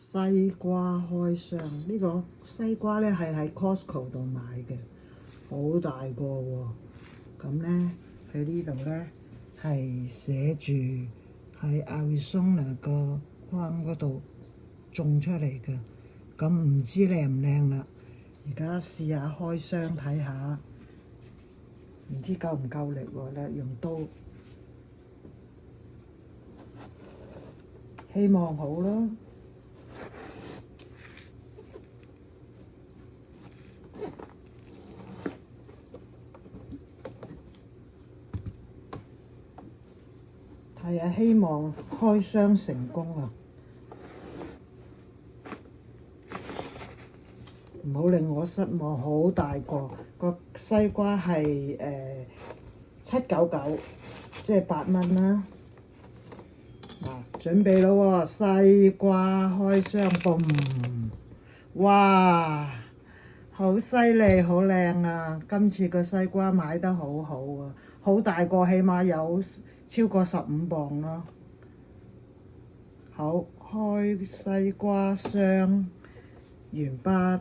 西瓜開箱，呢個西瓜咧係喺 Costco 度買嘅，好大個喎。咁咧喺呢度咧係寫住喺 Arizona 個框嗰度種出嚟嘅，咁唔知靚唔靚啦。而家試下開箱睇下，唔知夠唔夠力喎咧，用刀。希望好啦。係啊，希望開箱成功啊！唔好令我失望，好大個西瓜係7.99，即係8蚊啦。嗱，準備咯喎，西瓜開箱嘣！哇，好犀利，好靚啊！今次個西瓜買得好好啊，好大個，起碼有超過15磅咯。好，開西瓜箱完畢。